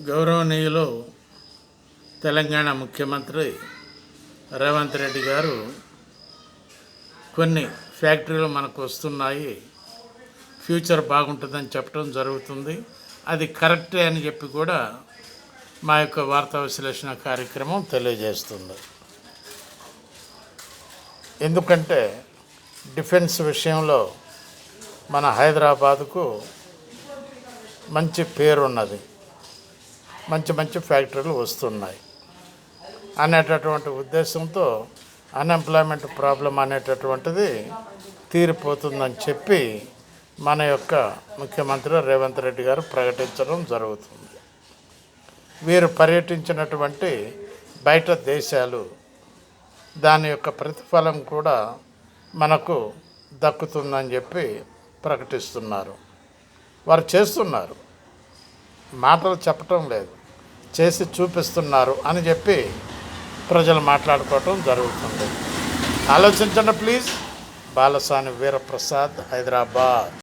గౌరవనీయులు తెలంగాణ ముఖ్యమంత్రి రేవంత్ రెడ్డి గారు కొన్ని ఫ్యాక్టరీలు మనకు వస్తున్నాయి, ఫ్యూచర్ బాగుంటుందని చెప్పడం జరుగుతుంది. అది కరెక్టే అని చెప్పి కూడా మా యొక్క వార్తా విశ్లేషణ కార్యక్రమం తెలియజేస్తుంది. ఎందుకంటే డిఫెన్స్ విషయంలో మన హైదరాబాదుకు మంచి పేరున్నది, మంచి మంచి ఫ్యాక్టరీలు వస్తున్నాయి అనేటటువంటి ఉద్దేశంతో అన్ఎంప్లాయ్మెంట్ ప్రాబ్లం అనేటటువంటిది తీరిపోతుందని చెప్పి మన యొక్క ముఖ్యమంత్రి రేవంత్ రెడ్డి గారు ప్రకటించడం జరుగుతుంది. వీరు పర్యటించినటువంటి బయట దేశాలు దాని యొక్క ప్రతిఫలం కూడా మనకు దక్కుతుందని చెప్పి ప్రకటిస్తున్నారు. వారు చేస్తున్నారు, మాటలు చెప్పటం లేదు, చేసి చూపిస్తున్నారు అని చెప్పి ప్రజలు మాట్లాడుకోవటం జరుగుతుంది. ఆలోచించండి ప్లీజ్. బాలసాని వీరప్రసాద్, హైదరాబాద్.